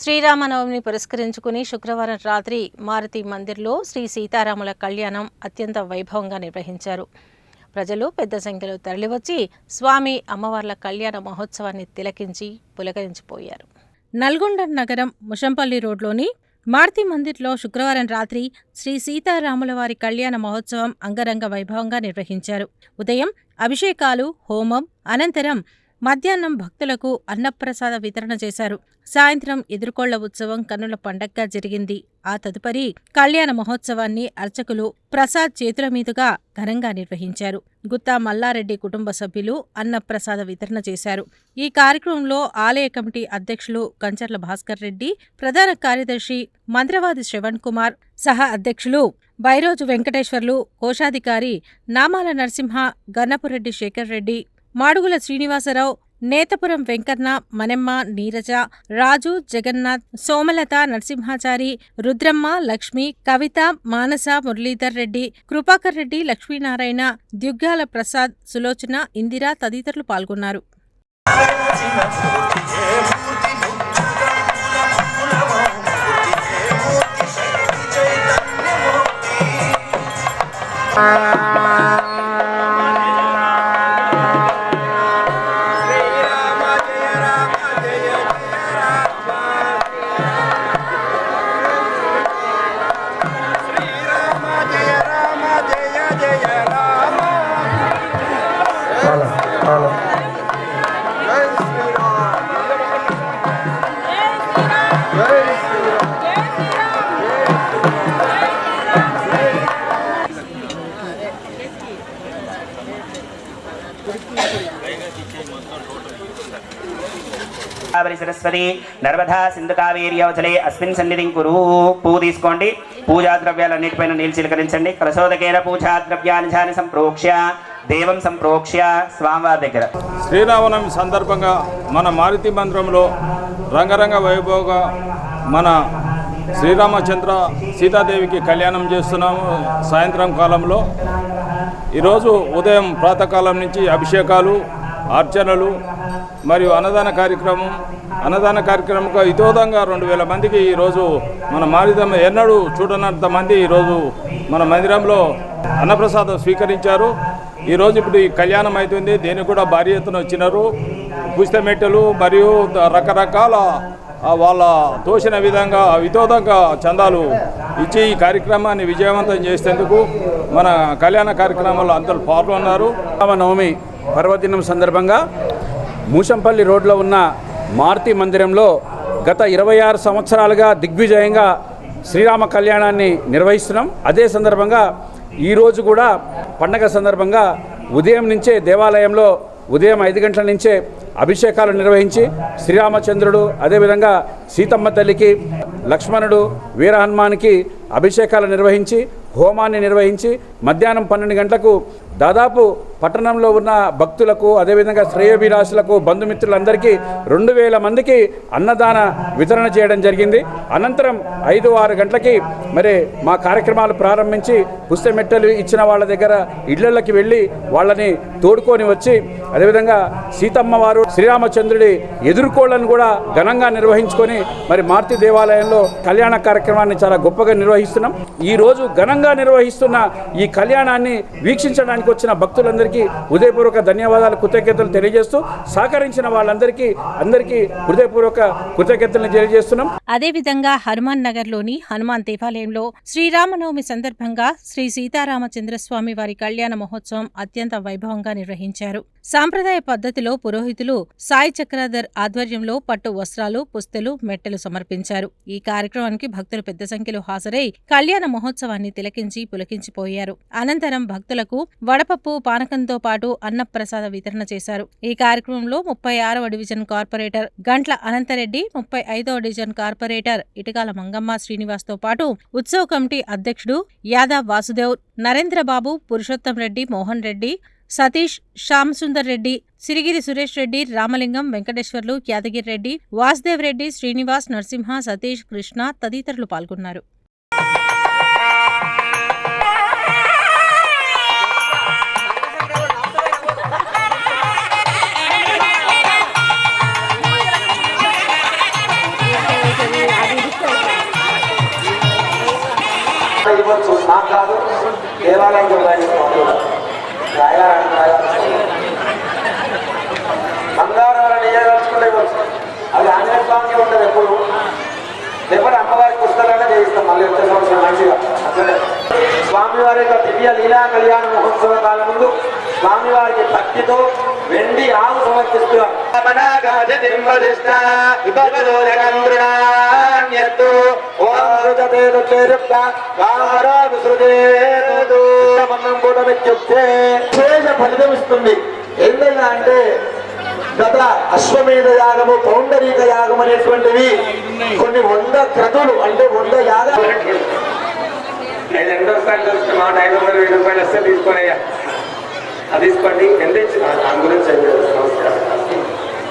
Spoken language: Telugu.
శ్రీరామనవమిని పురస్కరించుకుని శుక్రవారం రాత్రి మారుతి మందిర్లో శ్రీ సీతారాముల కళ్యాణం అత్యంత వైభవంగా నిర్వహించారు. ప్రజలు పెద్ద సంఖ్యలో తరలివచ్చి స్వామి అమ్మవార్ల కళ్యాణ మహోత్సవాన్ని తిలకించి పులకరించిపోయారు. నల్గొండ నగరం ముషంపల్లి రోడ్లోని మారుతి మందిర్లో శుక్రవారం రాత్రి శ్రీ సీతారాముల వారి కళ్యాణ మహోత్సవం అంగరంగ వైభవంగా నిర్వహించారు. ఉదయం అభిషేకాలు, హోమం అనంతరం మధ్యాహ్నం భక్తులకు అన్నప్రసాద వితరణ చేశారు. సాయంత్రం ఎదుర్కోళ్ల ఉత్సవం కన్నుల పండగగా జరిగింది. ఆ తదుపరి కళ్యాణ మహోత్సవాన్ని అర్చకులు ప్రసాద్ చేతుల మీదుగా ఘనంగా నిర్వహించారు. గుత్తా మల్లారెడ్డి కుటుంబ సభ్యులు అన్నప్రసాద వితరణ చేశారు. ఈ కార్యక్రమంలో ఆలయ కమిటీ అధ్యక్షులు కంచర్ల భాస్కర్ రెడ్డి, ప్రధాన కార్యదర్శి మంత్రవాది శ్రవణ్ కుమార్, సహా అధ్యక్షులు బైరోజు వెంకటేశ్వర్లు, కోశాధికారి నామాల నరసింహ, గన్నపురెడ్డి శేఖర్ రెడ్డి, మాడుగుల శ్రీనివాసరావు, నేతపురం వెంకన్న, మನೆమ్మ, నీరజ, రాజు, జగన్నాథ్, సోమలత, నరసింహాచారి, రుద్రమ్మ, లక్ష్మి, కవిత, మానస, మురళీధర్ రెడ్డి, కృపాకర్ రెడ్డి, లక్ష్మీనారాయణ, ద్యుగ్గాల ప్రసాద్, సులోచన, ఇందిర తదితరులు పాల్గొన్నారు. సరస్వతి నర్మదా సింధు కావేరి అవచలే అస్మిన్ సన్నిధిం కురు. పువ్వు తీసుకోండి. పూజా ద్రవ్యాలన్నిటిపైన నీళ్ళు చిలకరించండి. కలశోదకేన పూజా ద్రవ్యాన్ని సంప్రోక్ష్య దేవం సంప్రోక్ష్య స్వామివారి దగ్గర. శ్రీరామనవమి సందర్భంగా మన మారుతి మందిరంలో రంగరంగ వైభవంగా మన శ్రీరామచంద్ర సీతాదేవికి కళ్యాణం చేస్తున్నాము. సాయంత్రం కాలంలో ఈరోజు ఉదయం ప్రాతకాలం నుంచి అభిషేకాలు, అర్చనలు మరియు అన్నదాన కార్యక్రమంగా ఇతోదంగా 2000 మందికి ఈరోజు మన మారిదమ్మ ఎన్నడూ చూడనంత మంది ఈరోజు మన మందిరంలో అన్నప్రసాదం స్వీకరించారు. ఈరోజు ఇప్పుడు ఈ కళ్యాణం అవుతుంది. దీనికి కూడా భారీ ఎత్తున వచ్చినారు. పుస్తమెట్టెలు మరియు రకరకాల వాళ్ళ తోచిన విధంగా వితోదంగా చందాలు ఇచ్చి ఈ కార్యక్రమాన్ని విజయవంతం చేసేందుకు మన కళ్యాణ కార్యక్రమంలో అందరూ పాల్గొన్నారు. నవమి పర్వదినం సందర్భంగా మూషంపల్లి రోడ్లో ఉన్న మారుతి మందిరంలో గత 26 సంవత్సరాలుగా దిగ్విజయంగా శ్రీరామ కళ్యాణాన్ని నిర్వహిస్తున్నాం. అదే సందర్భంగా ఈరోజు కూడా పండగ సందర్భంగా ఉదయం నుంచే దేవాలయంలో ఉదయం 5 గంటల నుంచే అభిషేకాలు నిర్వహించి శ్రీరామచంద్రుడు, అదేవిధంగా సీతమ్మ తల్లికి, లక్ష్మణుడు, వీర హనుమానికి అభిషేకాలు నిర్వహించి హోమాన్ని నిర్వహించి మధ్యాహ్నం 12 గంటలకు దాదాపు పట్టణంలో ఉన్న భక్తులకు, అదేవిధంగా శ్రేయోభిలాషులకు, బంధుమిత్రులందరికీ 2000 మందికి అన్నదాన వితరణ చేయడం జరిగింది. అనంతరం 5-6 గంటలకి మరి మా కార్యక్రమాలు ప్రారంభించి పుస్తమెట్టెలు ఇచ్చిన వాళ్ళ దగ్గర ఇళ్లకి వెళ్ళి వాళ్ళని తోడుకొని వచ్చి, అదేవిధంగా సీతమ్మ వారు శ్రీరామచంద్రుడి ఎదుర్కోళ్లను కూడా ఘనంగా నిర్వహించుకొని మరి మారుతి దేవాలయంలో కళ్యాణ కార్యక్రమాన్ని చాలా గొప్పగా నిర్వహిస్తున్నాం. ఈరోజు ఘనంగా నిర్వహిస్తున్న ఈ కళ్యాణాన్ని వీక్షించడానికి వచ్చిన భక్తులందరికీ హృదయపూర్వక ధన్యవాదాలు, కృతజ్ఞతలు తెలియజేస్తూ సహకరించిన వాళ్ళందరికీ హృదయపూర్వక కృతజ్ఞతలు తెలియజేస్తున్నాం. అదేవిధంగా హనుమాన్ నగర్లోని హనుమాన్ దేవాలయంలో శ్రీరామనవమి సందర్భంగా శ్రీ సీతారామచంద్రస్వామి వారి కళ్యాణ మహోత్సవం అత్యంత వైభవంగా నిర్వహించారు. సాంప్రదాయ పద్ధతిలో పురోహితులు సాయి చక్రధర్ ఆధ్వర్యంలో పట్టు వస్త్రాలు, పుస్తెలు, మెట్టెలు సమర్పించారు. ఈ కార్యక్రమానికి భక్తులు పెద్ద సంఖ్యలో హాజరై కళ్యాణ మహోత్సవాన్ని తిలకించి పులకించిపోయారు. అనంతరం భక్తులకు వడపప్పు, పానకంతో పాటు అన్నప్రసాద వితరణ చేశారు. ఈ కార్యక్రమంలో 36వ డివిజన్ కార్పొరేటర్ గంట్ల అనంతరెడ్డి, 35వ డివిజన్ కార్పొరేటర్ ఇటకాల మంగమ్మ శ్రీనివాస్తో పాటు ఉత్సవ కమిటీ అధ్యక్షుడు యాదా వాసుదేవ్, నరేంద్రబాబు, పురుషోత్తం రెడ్డి, మోహన్ రెడ్డి, సతీష్, శ్యామసుందర్ రెడ్డి, సిరిగిరి సురేష్ రెడ్డి, రామలింగం, వెంకటేశ్వర్లు, యాదగిరి రెడ్డి, వాసుదేవ్ రెడ్డి, శ్రీనివాస్, నరసింహ, సతీష్, కృష్ణ తదితరులు పాల్గొన్నారు. ఇవ్వచ్చు, నాకు కాదు దేవాలయంలో బంగారం నియదలుచుకుంటే ఇవ్వచ్చు. అది ఆంజనేయ స్వామికి ఉంటుంది ఎప్పుడు లేకపోతే అమ్మవారికి పుస్తకాలనే చేయిస్తాం మళ్ళీ వచ్చే సంవత్సరం మంచిగా. అట్లనే స్వామివారి యొక్క దివ్య లీలా కళ్యాణ మహోత్సవ కాలం ముందు స్వామివారికి భక్తితో వెండి ఆవు సమర్పిస్తున్నారు. విశేష ఫలితం ఇస్తుంది. ఏంటంటే అంటే గత అశ్వమేధ యాగము, పౌండరీక యాగం అనేటువంటివి కొన్ని 100 క్రతువులు అంటే 100 యాగాలు. 500 రూపాయలు చూస్తే మాట 500 రూపాయలు వస్తే తీసుకోనయ్యా, అది తీసుకోండి. ఎంత ఇచ్చిన దాని గురించి